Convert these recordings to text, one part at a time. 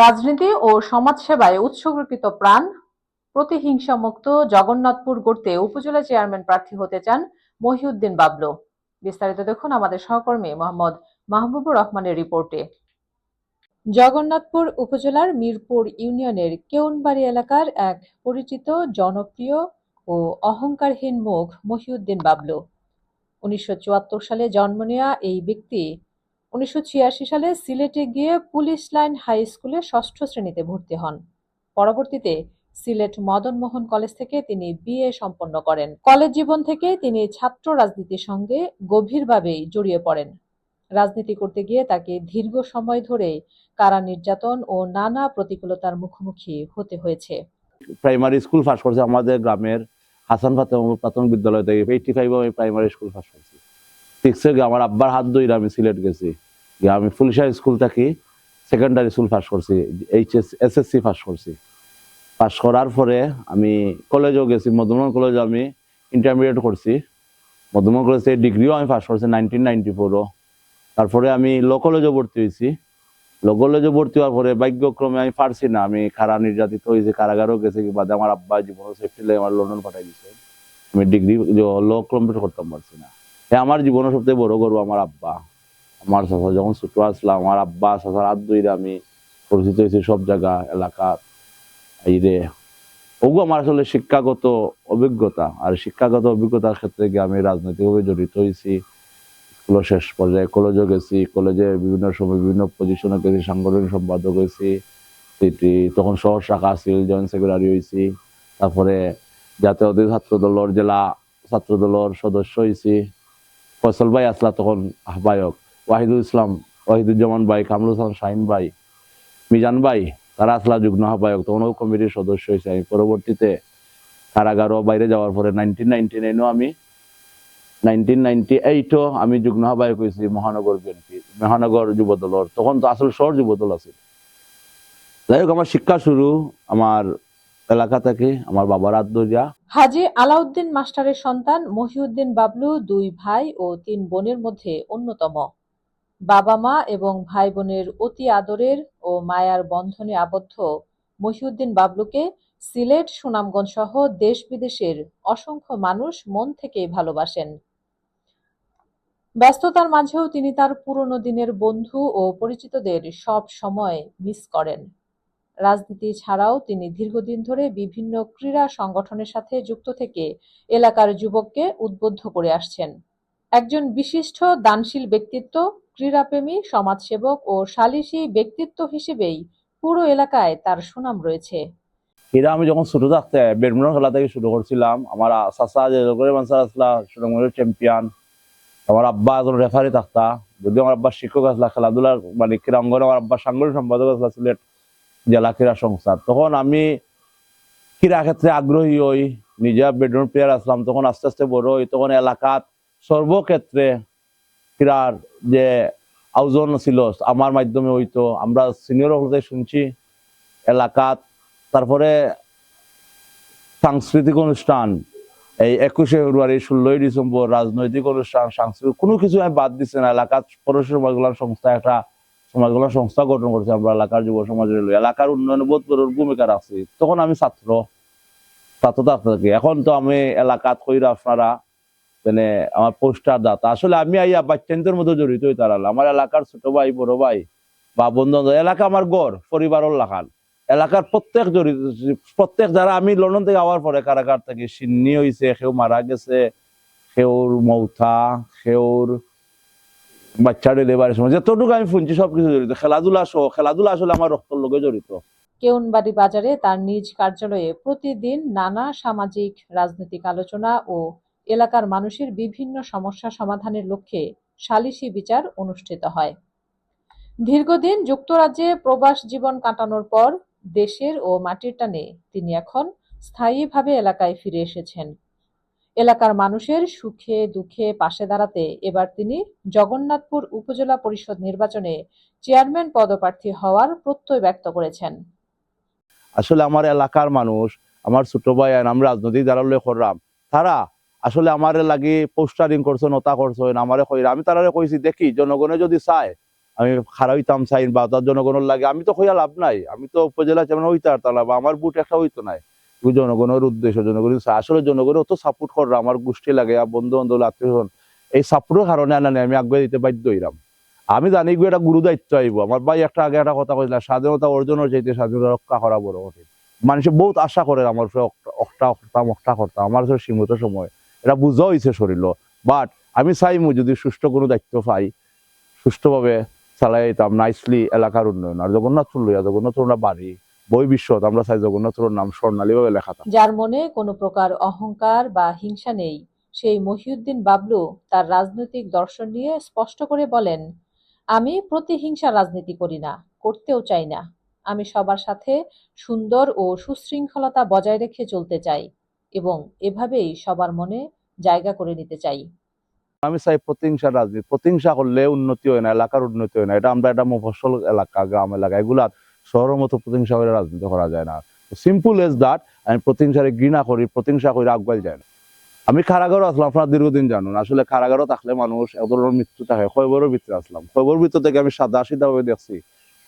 রাজনীতি ও সমাজসেবায় উৎসর্গীকৃত প্রাণ, প্রতিহিংসামুক্ত জগন্নাথপুর গড়তে উপজেলা চেয়ারম্যান প্রার্থী হতে চান মহিউদ্দিন বাবলু। বিস্তারিত দেখুন আমাদের সহকর্মী মোহাম্মদ মাহবুবুর রহমানের রিপোর্টে। জগন্নাথপুর উপজেলার মিরপুর ইউনিয়নের কেউনবাড়ি এলাকার এক পরিচিত, জনপ্রিয় ও অহংকারহীন মুখ মহিউদ্দিন বাবলু। ১৯৭৪ সালে জন্ম নেওয়া এই ব্যক্তি ১৯৮৬ সালে সিলেটে গিয়ে পুলিশ লাইন হাই স্কুলে ষষ্ঠ শ্রেণীতে ভর্তি হন। পরবর্তীতে সিলেট মদন মোহন কলেজ থেকে তিনি বিএ সম্পন্ন করেন। কলেজ জীবন থেকে তিনি ছাত্র রাজনীতির সঙ্গে গভীরভাবেই জড়িয়ে পড়েন। রাজনীতি করতে গিয়ে তাকে দীর্ঘ সময় ধরে কারা নির্যাতন ও নানা প্রতিকূলতার মুখোমুখি হতে হয়েছে। প্রাইমারি স্কুল পাস করছে আমাদের গ্রামের হাসান ফাতেমা প্রাথমিক বিদ্যালয় থেকে 85 আমি প্রাইমারি স্কুল পাস করছি। 6 আমার আব্বার হাত ধরে আমি সিলেট গেছি। আমি ফুলশাহ স্কুল থেকে সেকেন্ডারি স্কুল পাস করছি, SSC পাস করছি। পাস করার পরে আমি কলেজেও গেছি, মধুমন কলেজে আমি ইন্টারমিডিয়েট করছি। মধুমন কলেজে ডিগ্রিও আমি পাস করছি 1994। তারপরে আমি ল কলেজে ভর্তি হয়েছি। ল কলেজে ভর্তি হওয়ার পরে ভাগ্যক্রমে আমি পারছি না, আমি কারা নির্যাতিত হয়েছি, কারাগারও গেছি, বাদে আমার আব্বা জীবন সেফটি লাই আমার লন্ডন পাঠাই দিচ্ছে। আমি ডিগ্রি ল কমপ্লিট করতাম পারছি না। আমার জীবনের সবথেকে বড় গর্ব আমার আব্বা। আমার চাচা যখন ছোট আসলাম, আমার আব্বা চাচার হাত ধরে আমি পরিচিত হয়েছি সব জায়গা এলাকার। এই রে ওগু আমার আসলে শিক্ষাগত অভিজ্ঞতা, আর শিক্ষাগত অভিজ্ঞতার ক্ষেত্রে গিয়ে আমি রাজনৈতিকভাবে জড়িত হয়েছি। স্কুল শেষ পর্যায়ে কলেজে গেছি, কলেজে বিভিন্ন সময় বিভিন্ন পজিশনে গেছি, সাংগঠনিক সম্পাদক হয়েছি। তখন শহর শাখা ছিল, জয়েন্ট সেক্রেটারি হয়েছি। তারপরে জাতীয় ছাত্র দলের জেলা ছাত্র দলের সদস্য হয়েছি। ফয়সল ভাই আসলা তখন আহ্বায়ক, ওয়াহিদুজ্জামান ভাই, কামরুল হাসান শাহিন ভাই, মিজান ভাই, তারা আসলা যুগ্ম আহ্বায়ক, তখন ওই কমিটির সদস্য হয়েছে। আমি পরবর্তীতে কারাগারও বাইরে যাওয়ার পরে 1999 আমি 1998 আমি যুগ্ম আহ্বায়ক হয়েছি মহানগর বিএনপি, মহানগর যুব দলের। তখন তো আসলে শহর যুব দল আছে। যাই হোক, আমার শিক্ষা শুরু আমার এলাকা থেকে, আমার বাবার হাত ধরিয়া। হাজী আলাউদ্দিন মাস্টারের সন্তান মহিউদ্দিন বাবলু 2 ভাই ও 3 বোনের মধ্যে অন্যতম। বাবা মা এবং ভাই বোনের অতি আদরের ও মায়ার বন্ধনে আবদ্ধ মহিউদ্দিন বাবলুকে সিলেট, সুনামগঞ্জ সহ দেশ বিদেশের অসংখ্য মানুষ মন থেকে ভালোবাসেন। ব্যস্ততার মাঝেও তিনি তার পুরনো দিনের বন্ধু ও পরিচিতদের সব সময় মিস করেন। রাজনীতি ছাড়াও তিনি দীর্ঘদিন ধরে বিভিন্ন ক্রীড়া সংগঠনের সাথে যুক্ত থেকে এলাকার যুবককে উদ্বুদ্ধ করে আসছেন। একজন বিশিষ্ট দানশীল ব্যক্তিত্ব, ক্রীড়াপ্রেমী, সমাজসেবক ও সালিসী ব্যক্তিত্ব হিসেবেই পুরো এলাকায় তার সুনাম রয়েছে। এরা আমি যখন ছোট থাকতে ব্যাডমিন্টন খেলা থেকে শুরু করছিলাম। আমার চাচা যে আসলা সুনামগঞ্জের চ্যাম্পিয়ন, আমার আব্বা একজন রেফারি থাকতা, যদিও আমার আব্বা শিক্ষক আসলা খেলাধুলার মানে ক্রীড়াঙ্গনে, আমার আব্বা সাংগঠনিক সম্পাদক আসলা সিলেট জেলা ক্রীড়া সংস্থা। তখন আমি ক্রীড়া ক্ষেত্রে আগ্রহী হই, নিজে ব্যাডমিন্টন প্লেয়ার আসলাম। তখন আস্তে আস্তে বড় হই, তখন এলাকাত সর্বক্ষেত্রে ক্রীড়ার যে আয়োজন ছিল আমার মাধ্যমে হইতো, আমরা সিনিয়র হতে শুনছি এলাকাত। তারপরে সাংস্কৃতিক অনুষ্ঠান, এই 21শে ফেব্রুয়ারি, 16ই ডিসেম্বর, রাজনৈতিক অনুষ্ঠান, সাংস্কৃতিক কোনো কিছু আমি বাদ দিচ্ছি না। এলাকার পৌরসভা সমাজকল্যাণ সংস্থা একটা সমাজকল্যাণ সংস্থা গঠন করেছে আমরা এলাকার যুব সমাজের, এলাকার উন্নয়নে বোধ ভূমিকা রাখছি। তখন আমি ছাত্র থাকি। এখন তো আমি এলাকাত কইরা আপনারা মানে আমার পোস্টার দাতা, আসলে আমি আইয়া বাচ্চাদের মধ্যে জড়িত হই। তারা আমার এলাকার ছোট ভাই, বড় ভাই বা বন্ধু, এলাকা আমার গড় পরিবারের লাখান। এলাকার প্রত্যেক যারা আমি লন্ডন থেকে আওয়ার পরে কারাগার থেকে সিন্নি হয়েছে, কেউ মারা গেছে, কেউর মৌথা, কেউর বাচ্চা ডেলিভারির সময়, যতটুকু আমি শুনছি সবকিছু জড়িত। খেলাধুলা সহ, খেলাধুলা আসলে আমার রক্তের লোকে জড়িত। কেউনবাড়ি বাজারে তার নিজ কার্যালয়ে প্রতিদিন নানা সামাজিক, রাজনৈতিক আলোচনা ও এলাকার মানুষের বিভিন্ন সমস্যা সমাধানের লক্ষ্যে সালিসি বিচার অনুষ্ঠিত হয়। দীর্ঘদিন যুক্তরাজ্যে প্রবাস জীবন কাটানোর পর দেশের ও মাটির টানে তিনি এখন স্থায়ীভাবে এলাকায় ফিরে এসেছেন। এলাকার মানুষের সুখে দুঃখে পাশে দাঁড়াতে এবার তিনি জগন্নাথপুর উপজেলা পরিষদ নির্বাচনে চেয়ারম্যান পদপ্রার্থী হওয়ার প্রত্যয় ব্যক্ত করেছেন। আসলে আমার এলাকার মানুষ, আমার ছোট ভাই, আমরা রাজনৈতিক দ্বারা করলাম, তারা আসলে আমার লাগি পোস্টারিং করছেন, ওতা করছেন, আমারে কইরা আমি তারা কইছি দেখি জনগণে যদি চায় আমি খারাপ হইতাম চাই বা তার জনগণের লাগে আমি তো হইয়া লাভ নাই, আমি তো উপজেলা চেয়ারম্যান হইতে পারতাম না বা আমার বুট একটা হইতো নাই। জনগণের উদ্দেশ্য জনগণের আসলে জনগণের অত সাপোর্ট করা আমার গোষ্ঠী লাগে বন্ধু বান্ধব আত্মীয় এই সাপোর্টের কারণে আনা আমি আগে দিতে বাধ্য হইলাম। আমি জানি গো এটা গুরু দায়িত্ব আইব। আমার ভাই একটা আগে একটা কথা কইলা স্বাধীনতা অর্জনের চাইতে স্বাধীনতা রক্ষা করা বড় কঠিন। মানুষে বহুত আশা করে আমার অক্টা করতাম আমার সীমিত সময় এটা বুঝা হয়েছে শরীর। বাট আমি চাইমু যদি সুষ্ঠু কোনো দায়িত্ব পাই সুষ্ঠুভাবে চালাই যেতাম নাইসলি এলাকার উন্নয়ন। আর জগন্নাথপুর লইয়া জগন্নাথপুর বাড়ি বই বিশ্বত আমরা চাই জগন্নাথপুরের নাম স্বর্ণালী ভাবে লেখা থাকে। যার মনে কোনো প্রকার অহংকার বা হিংসা নেই, সেই মহিউদ্দিন বাবলু তার রাজনৈতিক দর্শন নিয়ে স্পষ্ট করে বলেন, আমি প্রতিহিংসা রাজনীতি করি না, করতেও চাই না। আমি সবার সাথে সুন্দর ও সুশৃঙ্খলতা বজায় রেখে চলতে চাই এবং এভাবেই সবার মনে জায়গা করে নিতে চাই। আমি চাই প্রতিহিংসা রাজনীতি, প্রতিহিংসা করলে উন্নতি হয় না, এলাকার উন্নতি হয় না। এটা আমরা একটা মফস্বল এলাকা গ্রাম এলাকা এগুলা শহরের মতো প্রতিহিংসা করে রাজনীতি করা যায় না। সিম্পল এজ দ্যাট আমি প্রতিহিংসারে ঘৃণা করি, প্রতিহিংসা করে আগুয়াল যায় না। আমি কারাগারও আসলাম, আপনারা দীর্ঘদিন জানুন। আসলে কারাগারও থাকলে মানুষ এক ধরনের মৃত্যু থাকে। খৈবরের ভিতরে আসলাম, খৈবর ভিতর থেকে আমি সাদা ভাবে দেখছি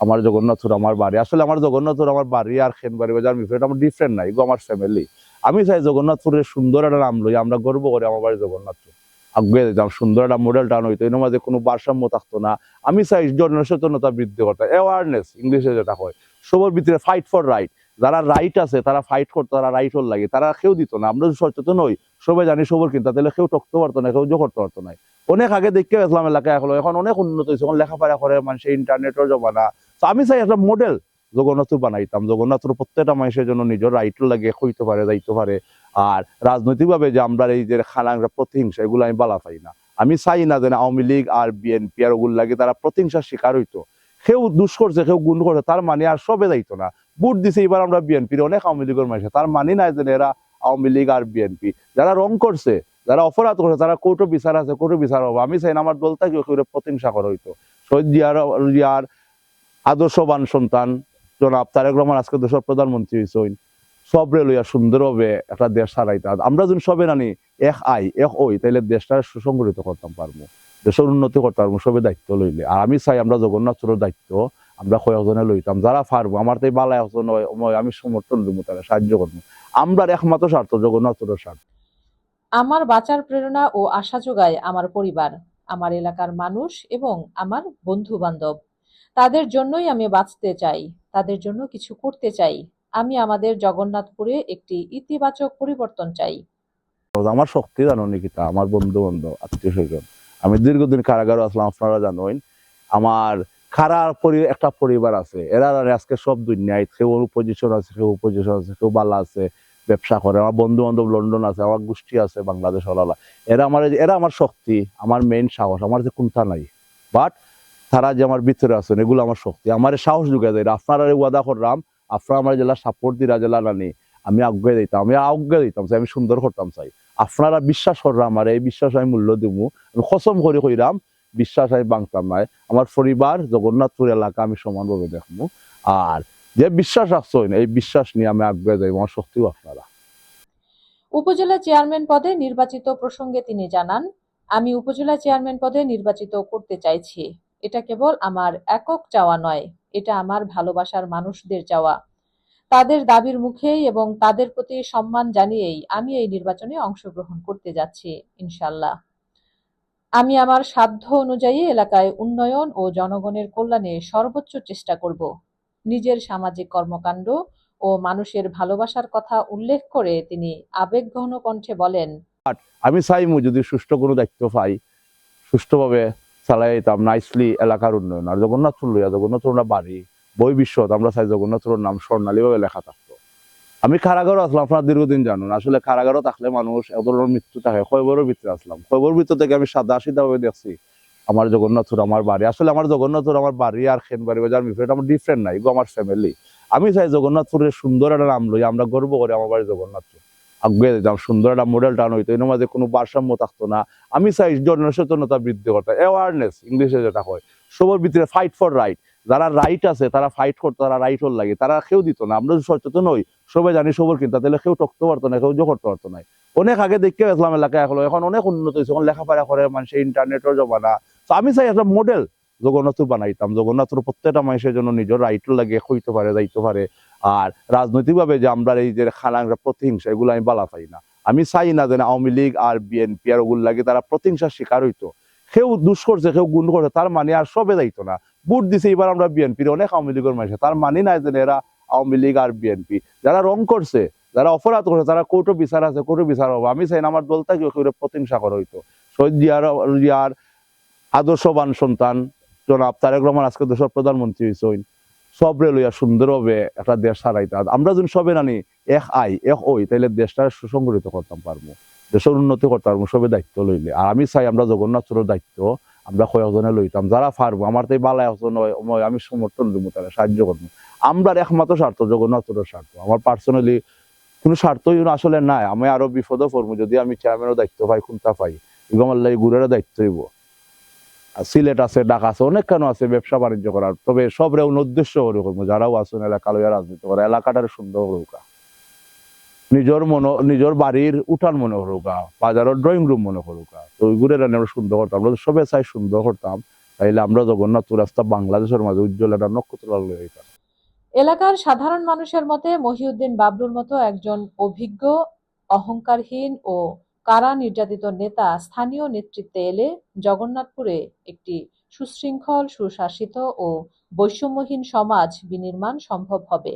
আমার জগন্নাথপুর আমার বাড়ি। আসলে আমার জগন্নাথপুর আমার বাড়ি আর খেন বাড়ি বাজার মিফ্রেট আমার ডিফারেন্ট নাই, এগুলো আমার ফ্যামিলি। আমি চাই জগন্নাথপুরের সুন্দর একটা নাম লই আমরা গর্ব করি আমার বাড়ি জগন্নাথপুর আগে দিতাম, সুন্দর একটা মডেল টাউন হইতো, এর মাঝে কোনো ভারসাম্য থাকতো না। আমি চাই জনসচেতনতা বৃদ্ধি করতে, অ্যাওয়ারনেস ইংলিশে যেটা হয়, সবার ভিতরে ফাইট ফর রাইট। যারা রাইট আছে তারা ফাইট করতো, তারা রাইট হল লাগে, তারা কেউ দিত না। আমরা সচেতন হই, সবাই জানি সবর কিন্তু তাহলে কেউ টকতে পারতো না, কেউ করতে পারতো না। অনেক আগে দেখতে ইসলাম এলাকায় এখন অনেক উন্নত হয়েছে, এখন লেখাপড়া করে মানুষ, ইন্টারনেটের জমানা। তো আমি চাই একটা মডেল জগন্নাথপুর বানাইতাম, জগন্নাথপুর প্রত্যেকটা মানুষের জন্য নিজের রাইট লাগে হইতে পারে, যাইতে পারে। আর রাজনৈতিক ভাবে যে আমরা এই যে খালাংরা প্রতিহিংসা এগুলো আমি বালা পাই না। আমি চাই না যে আওয়ামী লীগ আর বিএনপি আর ওগুলো লাগে তারা প্রতিহিংসার শিকার হইতো। কেউ দুষ করছে, কেউ গুণ করছে, তার মানে আর সবে যাইতো না। ভোট দিছে এবার আমরা বিএনপির, অনেক আওয়ামী লীগের মানুষ, তার মানে নাই যে এরা আওয়ামী লীগ আর বিএনপি। যারা রং করছে, যারা অপরাধ করছে, তারা কোর্টও বিচার আছে, কোর্টও বিচার হবে। আমি চাই না আমার দলটা কেউ প্রতিহিংসা করা হইতো। শহীদ জিয়ার আদর্শবান সন্তান জনাব তারেক রহমান আজকে দেশের প্রধানমন্ত্রী হয়েছেন, সবরে লইয়া সুন্দরভাবে একটা দেশ চালাইতে। আমরা যদি সবে নানি এক ওই তাইলে দেশটা সুসংগঠিত করতাম পারবো, দেশের উন্নতি করতে পারবো সবে দায়িত্ব লইলে। আর আমি চাই আমরা জগন্নাথপুরের দায়িত্ব আমরা কয়েকজনে লইতাম, যারা পারবো। আমার তো বালা একজন আমি সমর্থন দেবো, তারা সাহায্য করবো। আমরা একমাত্র স্বার্থ জগন্নাথপুরের স্বার্থ। আমার বাঁচার প্রেরণা ও আশা যোগায় আমার পরিবার, আমার এলাকার মানুষ এবং আমার বন্ধু বান্ধব। তাদের জন্যই আমি বাঁচতে চাই, তাদের জন্য কিছু করতে চাই। আমি আমাদের জগন্নাথপুরে একটি ইতিবাচক পরিবর্তন চাই। আমার শক্তি জানো নিকিতা, আমার বন্ধু বান্ধব আত্মীয় স্বজন। আমি দীর্ঘদিন কারাগারে আসলাম, আপনারা জানেন। আমার একটা পরিবার আছে, এরা আজকে সব দুনিয়ায় কেউ পজিশন আছে, কেউ পজিশন আছে, কেউ বালা আছে, ব্যবসা করে। আমার বন্ধু বান্ধব লন্ডন আছে, আমার গোষ্ঠী আছে বাংলাদেশ হলালা। এরা আমার শক্তি, আমার মেইন সাহস। আমার যে কোনটা নাই, বাট তারা যে আমার ভিতরে আছেন এগুলো আমার শক্তি, আমার সাহস ঢুকে যায়। আপনারা ওয়াদা করলাম, আপনারা আমার জেলা সাপোর্ট দিরা জেলা নানি আমি আজ্ঞা দিতাম, আমি সুন্দর করতাম চাই। আপনারা বিশ্বাস করলাম, আমার এই বিশ্বাস আমি মূল্য দিব। আমি কসম করে কইরাম, বিশ্বাস আমি বাংতাম নাই। আমার পরিবার জগন্নাথপুর এলাকা আমি সমানভাবে দেখবো। আর যে বিশ্বাস রাখছেন এই বিশ্বাস নিয়ে আমি আজ্ঞা যাই, আমার শক্তিও আপনারা। উপজেলা চেয়ারম্যান পদে নির্বাচিত প্রসঙ্গে তিনি জানান, আমি উপজেলা চেয়ারম্যান পদে নির্বাচিত করতে চাইছি। এটা কেবল আমার একক চাওয়া নয়, এটা আমার ভালোবাসার মানুষদের চাওয়া। তাদের দাবির মুখেই এবং তাদের প্রতি সম্মান জানিয়েই আমি এই নির্বাচনে অংশগ্রহণ করতে যাচ্ছি ইনশাল্লাহ। আমি আমার সাধ্য অনুযায়ী এলাকায় উন্নয়ন ও জনগণের কল্যাণে সর্বোচ্চ চেষ্টা করব। নিজের সামাজিক কর্মকাণ্ড ও মানুষের ভালোবাসার কথা উল্লেখ করে তিনি আবেগঘন কণ্ঠে বলেন, আমি চাইমু যদি সুষ্ঠু কোনো দায়িত্ব পাই সুষ্ঠুভাবে চালাই যেতাম নাইসলি এলাকার উন্নয়ন। আর জগন্নাথপুর লইয়া জগন্নাথপুর বাড়ি বই বিশ্বত আমরা চাই জগন্নাথপুরের নাম স্বর্ণালী ভাবে লেখা থাকতো। আমি কারাগারও আসলাম, আপনারা দীর্ঘদিন জানুন। আসলে কারাগারও থাকলে মানুষ এক ধরনের মৃত্যু থাকে। খৈবরের ভিতরে আসলাম, খৈবর ভিতর থেকে আমি সাদা ভাবে দেখছি আমার জগন্নাথপুর আমার বাড়ি। আসলে আমার জগন্নাথপুর আমার বাড়ি আর খেন বাড়ি বাজার মিফ্রেট আমার ডিফারেন্ট নাই, এগুলো আমার ফ্যামিলি। আমি চাই জগন্নাথপুরের সুন্দর একটা নাম লই আমরা গর্ব করি আমার বাড়ি জগন্নাথপুর আগে দিতাম, সুন্দর একটা মডেল টাউন হইতো, এর মাঝে কোনো ভারসাম্য থাকতো না। আমি চাই জনসচেতনতা বৃদ্ধি করতে, অ্যাওয়ারনেস ইংলিশে যেটা হয়, সবার ভিতরে ফাইট ফর রাইট। যারা রাইট আছে তারা ফাইট করতো, তারা রাইট হল লাগে, তারা কেউ দিত না। আমরা সচেতন হই, সবাই জানি সবর কিন্তু তাহলে কেউ টকতে পারতো না, কেউ করতে পারতো না। অনেক আগে দেখতে ইসলাম এলাকায় এখন অনেক উন্নত হয়েছে, এখন লেখাপড়া করে মানুষ, ইন্টারনেটের জমানা। তো আমি চাই একটা মডেল জগন্নাথপুর বানাইতাম। জগন্নাথপুর প্রত্যেকটা মানুষের জন্য নিজের রাইট লাগে হইতে পারে, যাইতে পারে। আর রাজনৈতিকভাবে যে আমরা এই যে খানাংরা প্রতিহিংসা, এগুলো আমি বালা পাই না। আমি চাই না যেন আওয়ামী লীগ আর বিএনপি আর ওগুলো লাগে তারা প্রতিহিংসার শিকার হইতো। কেউ দুষ করছে, কেউ গুণ করছে, তার মানে আর সবে যাইতো না। ভোট দিছে এবার আমরা বিএনপির, অনেক আওয়ামী লীগের মানুষ, তার মানে নাই যে এরা আওয়ামী লীগ আর বিএনপি। যারা রং করছে, যারা অপরাধ করছে, তারা কোর্টও বিচার আছে, কোর্টও বিচার হবে। আমি চাই না আমার দলটা কেউ কেউ প্রতিহিংসা করা হইতো। শহীদ জিয়ার আদর্শবান সন্তান জনাব তারেক রহমান আজকে দেশের প্রধানমন্ত্রী হয়েছেন। সবরে লইয়া সুন্দরভাবে একটা দেশ চালাইতে, আমরা যদি সবে নানি এক আই এক ওই, তাইলে দেশটা সুসংগঠিত করতাম পারবো, দেশের উন্নতি করতে পারবো সবে দায়িত্ব লইলে। আর আমি চাই আমরা জগন্নাথপুরের দায়িত্ব আমরা কয়েকজনে লইতাম, যারা পারবো। আমার তো এই বালা একজন আমি সমর্থন দিব, তারা সাহায্য করবো। আমরা একমাত্র স্বার্থ জগন্নাথপুরের স্বার্থ, আমার পার্সোনালি কোনো স্বার্থ আসলে নাই। আমি আরো বিপদে পড়বো যদি আমি চেয়ারম্যানের দায়িত্ব পাই, খুনতা পাই, গমাল্লাই গুড়ের দায়িত্ব হইব। সিলেট আছে, ঢাকা আছে, অনেক কেন আছে ব্যবসা বাণিজ্য করার। তবে সবরে উদ্দেশ্য করে করবো, যারাও আসুন এলাকা লইয়া রাজনীতি করে, এলাকাটার সুন্দর হোকা, নিজের বাড়ির উঠান মনে হরুকা, বাজারের ড্রয়িং রুম মনে হরুকা। তো ওইগুলো আমরা সুন্দর করতাম, আমরা সবে চাই সুন্দর করতাম। তাইলে আমরা জগন্নাথপুর রাস্তা বাংলাদেশের মাঝে উজ্জ্বল একটা নক্ষত্র হইতাম। এলাকার সাধারণ মানুষের মতে মহিউদ্দিন বাবলুর মতো একজন অভিজ্ঞ, অহংকারহীন ও কারা নির্যাতিত নেতা স্থানীয় নেতৃত্বে এলে জগন্নাথপুরে একটি সুশৃঙ্খল, সুশাসিত ও বৈষম্যহীন সমাজ বিনির্মাণ সম্ভব হবে।